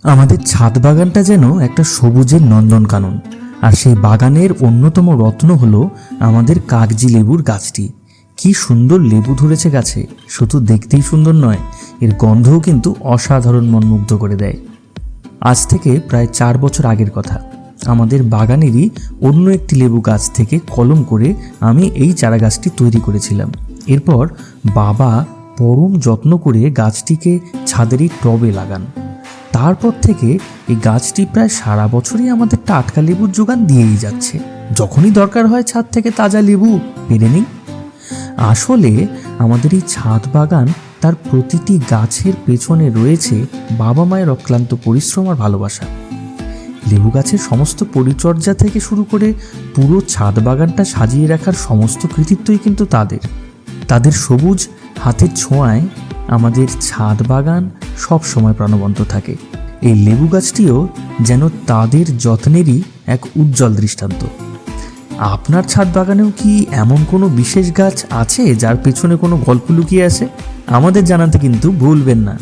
আমাদের ছাদ বাগানটা যেন একটা সবুজের নন্দনকানন। আর সেই বাগানের অন্যতম রত্ন হলো আমাদের কাগজি লেবুর গাছটি। কি সুন্দর লেবু ধরেছে গাছে, শুধু দেখতেই সুন্দর নয়, এর গন্ধও কিন্তু অসাধারণ মনমুগ্ধ করে দেয়। আজ থেকে প্রায় 4 বছর আগের কথা। আমাদের বাগানেরই অন্য একটি লেবু গাছ থেকে কলম করে আমি এই চারা গাছটি তৈরি করেছিলাম। এরপর বাবা পরম যত্ন করে গাছটিকে ছাদেরই টবে লাগান। তারপর থেকে এই গাছটি প্রায় সারা বছরই আমাদের টাটকা লেবুর যোগান দিয়েই যাচ্ছে। যখনই দরকার হয় ছাদ থেকে তাজা লেবু পেরে নিই। আসলে আমাদের এই ছাদ বাগান, তার প্রতিটি গাছের পেছনে রয়েছে বাবা মায়ের অক্লান্ত পরিশ্রম আর ভালোবাসা। লেবু গাছের সমস্ত পরিচর্যা থেকে শুরু করে পুরো ছাদ বাগানটা সাজিয়ে রাখার সমস্ত কৃতিত্বই কিন্তু তাদের সবুজ হাতের ছোঁয়ায় আমাদের ছাদ বাগান সব সময় প্রাণবন্ত থাকে। এই লেবু গাছটিও যেন তাদের যত্নেরই এক উজ্জ্বল দৃষ্টান্ত। আপনার ছাদ বাগানেও কি এমন কোনো বিশেষ গাছ আছে যার পেছনে কোনো গল্প লুকিয়ে আছে? আমাদের জানাতে কিন্তু ভুলবেন না।